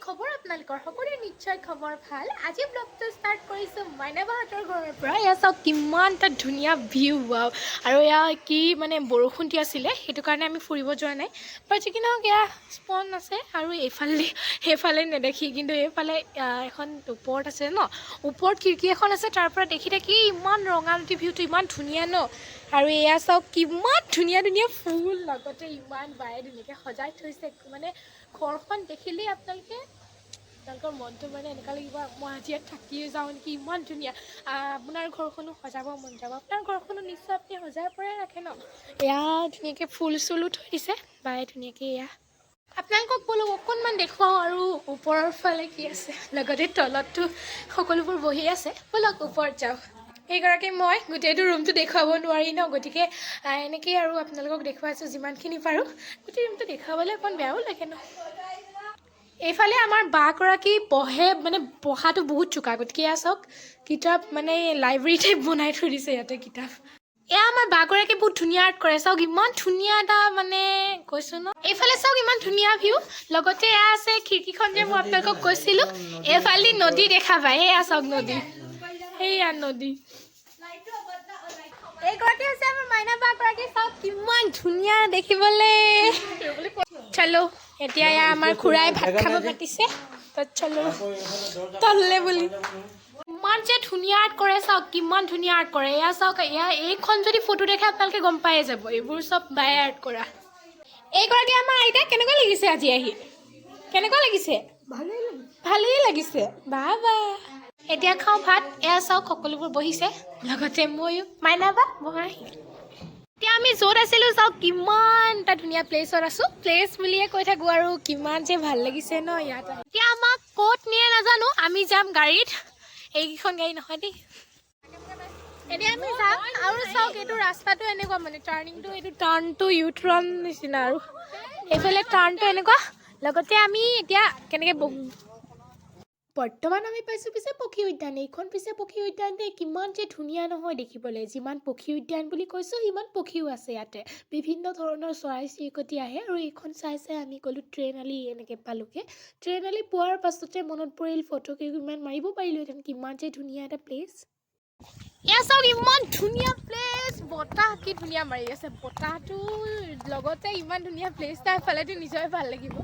খবৰ আপোনালোকৰ সকলোৰে নিশ্চয় খবৰ ভাল। আজি ব্লগটো ষ্টাৰ্ট কৰিছোঁ মাইনাবাহঁতৰ ঘৰৰ পৰা। এয়া চাওক কিমান এটা ধুনীয়া ভিউ ৱাও। আৰু এয়া কি মানে বৰষুণ দি আছিলে সেইটো কাৰণে আমি ফুৰিব যোৱা নাই। বাট যি কি নহওক এয়া স্পন আছে আৰু সেইফালে নেদেখি কিন্তু এইফালে এখন ওপৰত আছে ন, ওপৰত খিৰিকী এখন আছে, তাৰ পৰা দেখি থাকি ইমান ৰঙালতি ভিউটো ইমান ধুনীয়া ন। আৰু এয়া চাওক কিমান ধুনীয়া ধুনীয়া ফুল, লগতে ইমান বায়ে ধুনীয়াকৈ সজাই থৈছে। মানে ঘৰখন দেখিলেই আপোনালোকৰ মনটো মানে এনেকুৱা লাগিব মই আজি ইয়াত থাকিয়ে যাওঁ নেকি, ইমান ধুনীয়া। আপোনাৰ ঘৰখনো সজাব মন যাব, আপোনাৰ ঘৰখনো নিশ্চয় আপুনি সজাই পৰাই ৰাখে ন। এয়া ধুনীয়াকৈ ফুল চুলো থৈ দিছে বায়ে ধুনীয়াকৈ। এয়া আপোনালোকক বোলো অকণমান দেখুৱাওঁ আৰু ওপৰৰ ফালে কি আছে, লগতে তলততো সকলোবোৰ বহি আছে। ব'লক ওপৰত যাওঁ। সেইগৰাকী মই গোটেইটো ৰুমটো দেখুৱাব নোৱাৰি ন, গতিকে এনেকেই আৰু আপোনালোকক দেখুৱাইছোঁ যিমানখিনি পাৰোঁ। গোটেই ৰুমটো দেখুৱাবলৈ অকণ বেয়াও লাগে ন। এইফালে আমাৰ বাগৰাকী পঢ়ে, মানে পঢ়াটো বহুত চোকা, গতিকে এয়া চাওক কিতাপ মানে লাইব্ৰেৰী টাইপ বনাই থৈ দিছে ইয়াতে কিতাপ। এয়া আমাৰ বাগৰাকী বহুত ধুনীয়া আৰ্ট কৰে, চাওক ইমান ধুনীয়া এটা মানে কৈছোঁ ন। এইফালে চাওক ইমান ধুনীয়া ভিউ, লগতে এয়া আছে খিৰিকীখন যে মই আপোনালোকক কৈছিলোঁ, এইফালে নদী দেখা পায়। এয়া চাওক নদী, সেয়া নদী। এইগৰাকী হৈছে আমাৰ মাইনা বাগৰাকী, চাওক কিমান ধুনীয়া দেখিবলৈ। চলো এতিয়া আমাৰ খুৰাই ভাত খাব মাতিছে, চলো তললে বুলি। ইমান যে ধুনীয়া আৰ্ট কৰে, চাওক কিমান ধুনীয়া আৰ্ট কৰে। এয়া চাওক, এয়া এইখন যদি ফটো দেখে আপোনালোকে গম পায়ে যাব এইবোৰ চব বায়ে আৰ্ট কৰা। এইগৰাকী আমাৰ আইতা। কেনেকুৱা লাগিছে আজি আহি, কেনেকুৱা লাগিছে? ভালেই লাগিছে। বা বা এতিয়া খাওঁ ভাত। এয়া চাওক সকলোবোৰ বহিছে, লগতে ময়ো। মাইনা বা বহা। এতিয়া আমি য'ত আছিলোঁ চাওক কিমান এটা ধুনীয়া প্লেচত আছোঁ। প্লেচ বুলিয়ে কৈ থাকোঁ আৰু কিমান যে ভাল লাগিছে ন ইয়াত। এতিয়া আমাক ক'ত নিয়ে নাজানো, আমি যাম গাড়ীত। এইকেইখন গাড়ী নহয় দেই। এতিয়া আমি যাম আৰু চাওক এইটো ৰাস্তাটো এনেকুৱা মানে টাৰ্ণিংটো, এইটো টাৰ্ণটো ইউটাৰ্ণ নিচিনা আৰু এইফালে টাৰ্ণটো এনেকুৱা। লগতে আমি এতিয়া কেনেকৈ বহোঁ। বৰ্তমান আমি পাইছোঁ পিছে পক্ষী উদ্যান। এইখন পিছে পক্ষী উদ্যানতে কিমান যে ধুনীয়া নহয় দেখিবলৈ। যিমান পক্ষী উদ্যান বুলি কৈছোঁ সিমান পক্ষীও আছে ইয়াতে। বিভিন্ন ধৰণৰ চৰাই চিৰিকটি আহে আৰু এইখন চাই আমি গ'লোঁ ট্ৰেইন আলি, এনেকৈ পালোঁগৈ। ট্ৰেইন আলি পোৱাৰ পাছতে মনত পৰিল ফটো কেইখনমান মাৰিব পাৰিলোঁহেঁতেন। কিমান যে ধুনীয়া এটা প্লেচ। এয়া চাওক ইমান ধুনীয়া প্লেচ, বতাহ কি ধুনীয়া মাৰি আছে। বতাহটো লগতে ইমান ধুনীয়া প্লেচ এটা এফালেতো নিজৰে ভাল লাগিব।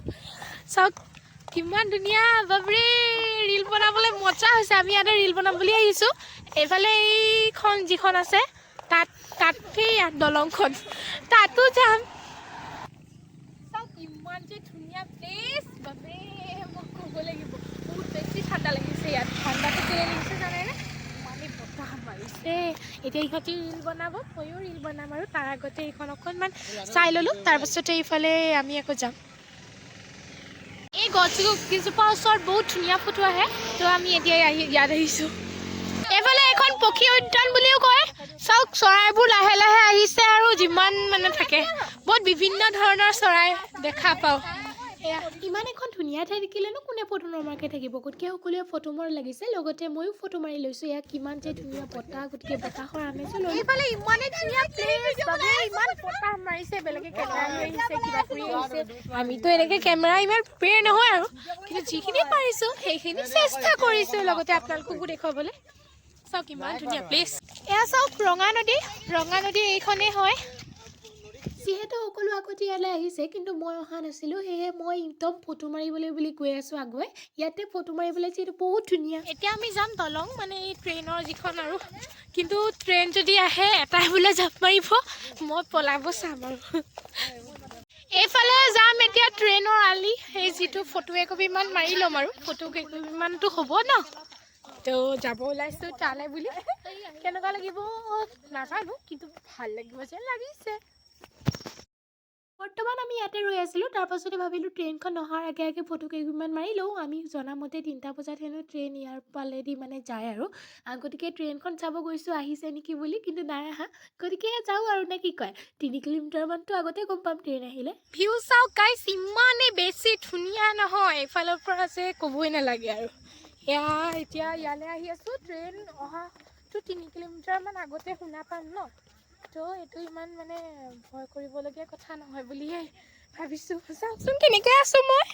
চাওক কিমান ধুনীয়া, বাপৰে ৰিল বনাবলৈ মজা হৈছে। আমি ইয়াতে ৰিল বনাম বুলি আহিছোঁ। এইফালে এইখন যিখন আছে তাত সেই দলংখন, তাতো যাম। চাওক ইমান যে ধুনীয়া প্লেচ, বাপৰে মই ক'ব লাগিব বহুত বেছি ঠাণ্ডা লাগিছে ইয়াত। ঠাণ্ডাটো কেলৈ লাগিছে জানেনে? ইমানেই বতাহ মাৰিছে। এতিয়া ইহঁতি ৰিল বনাব, ময়ো ৰিল বনাম আৰু তাৰ আগতে এইখন অকণমান চাই ল'লোঁ, তাৰপাছতে এইফালে আমি আকৌ যাম। এই গছজোপাৰ ওচৰত বহুত ধুনীয়া ফটো আহে, তো আমি এতিয়া ইয়াত আহিছোঁ। এইফালে এখন পক্ষী উদ্যান বুলিও কয়। চাওক চৰাইবোৰ লাহে লাহে আহিছে আৰু যিমান মানে থাকে বহুত বিভিন্ন ধৰণৰ চৰাই দেখা পাওঁ। এয়া ইমান এখন ধুনীয়া ঠাই দেখিলেনো কোনে ফটো নমৰাকৈ থাকিব, গতিকে সকলোৱে ফটো মৰ লাগিছে। লগতে ময়ো ফটো মাৰি লৈছোঁ। এয়া কিমান যে ধুনীয়া বতাহ, গতিকে বতাহৰ আমেজো লৈ। এইফালে ইমানেই ধুনীয়া প্লেচ, ইমান বতাহ মাৰিছে, বেলেগে কেমেৰা লৈ আহিছে, কিবা কৰি আহিছে। আমিতো এনেকৈ কেমেৰা ইমান প্ৰিপেয়াৰ নহয় আৰু, কিন্তু যিখিনি পাৰিছোঁ সেইখিনি চেষ্টা কৰিছোঁ লগতে আপোনালোককো দেখুৱাবলৈ। চাওক ইমান ধুনীয়া প্লেচ। এয়া চাওক ৰঙা নদী এইখনেই হয়। যিহেতু সকলো আগতে ইয়ালৈ আহিছে কিন্তু মই অহা নাছিলোঁ, সেয়েহে মই একদম ফটো মাৰিবলৈ বুলি গৈ আছোঁ আগুৱাই। ইয়াতে ফটো মাৰিবলৈ যিহেতু বহুত ধুনীয়া। এতিয়া আমি যাম দলং, মানে এই ট্ৰেইনৰ যিখন আৰু, কিন্তু ট্ৰেইন যদি আহে এটাই বোলে জাপ মাৰিব, মই পলাব চাম আৰু। এইফালে যাম এতিয়া ট্ৰেইনৰ আলি, সেই যিটো ফটো একপিমান মাৰি ল'ম আৰু ফটো কেইকপিমানতো হ'ব ন, তো যাব ওলাইছোঁ তালৈ বুলি। কেনেকুৱা লাগিব নাজানো, কিন্তু ভাল লাগিব যেন লাগিছে। বৰ্তমান আমি ইয়াতে ৰৈ আছিলোঁ, তাৰপাছতে ভাবিলোঁ ট্ৰেইনখন অহাৰ আগে আগে ফটো কেইখনমান মাৰি লওঁ। আমি জনামতে 3টা বজাত হেনো ট্ৰেইন ইয়াৰ পালেদি মানে যায় আৰু, গতিকে ট্ৰেইনখন চাব গৈছোঁ আহিছে নেকি বুলি, কিন্তু নাই আহা। গতিকে যাওঁ আৰু নে কি কয়, 3 কিলোমিটাৰমানতো আগতে গম পাম ট্ৰেইন আহিলে। ভিউ চাওক গাইছ, ইমানেই বেছি ধুনীয়া নহয়, এইফালৰ পৰা যে ক'বই নালাগে আৰু। এয়া এতিয়া ইয়ালৈ আহি আছোঁ, ট্ৰেইন অহাটো 3 কিলোমিটাৰমান আগতে শুনা পাম ন, তো এইটো ইমান মানে ভয় কৰিবলগীয়া কথা নহয় বুলিয়ে ভাবিছোঁ। চাওকচোন কেনেকৈ আছোঁ মই।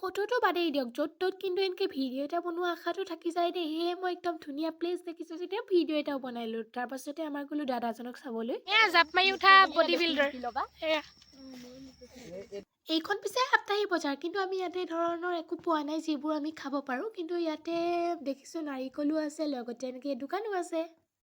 ফটোটো বাদেই দিয়ক, য'ত ত'ত কিন্তু এনেকৈ ভিডিঅ' এটা বনোৱা আশাটো থাকি যায় দেই। সেয়ে মই একদম ধুনীয়া প্লেচ দেখিছোঁ যেতিয়া ভিডিঅ' এটাও বনালোঁ। তাৰপাছতে আমাৰ গ'লোঁ দাদাজনক চাবলৈ। এয়া জাপ মাৰি উঠা বডি বিল্ডাৰ। এয়া এইখন পিছে সাপ্তাহিক বজাৰ, কিন্তু আমি ইয়াতে ধৰণৰ একো পোৱা নাই যিবোৰ আমি খাব পাৰোঁ। কিন্তু ইয়াতে দেখিছোঁ নাৰিকলো আছে, লগতে এনেকৈ দোকানো আছে।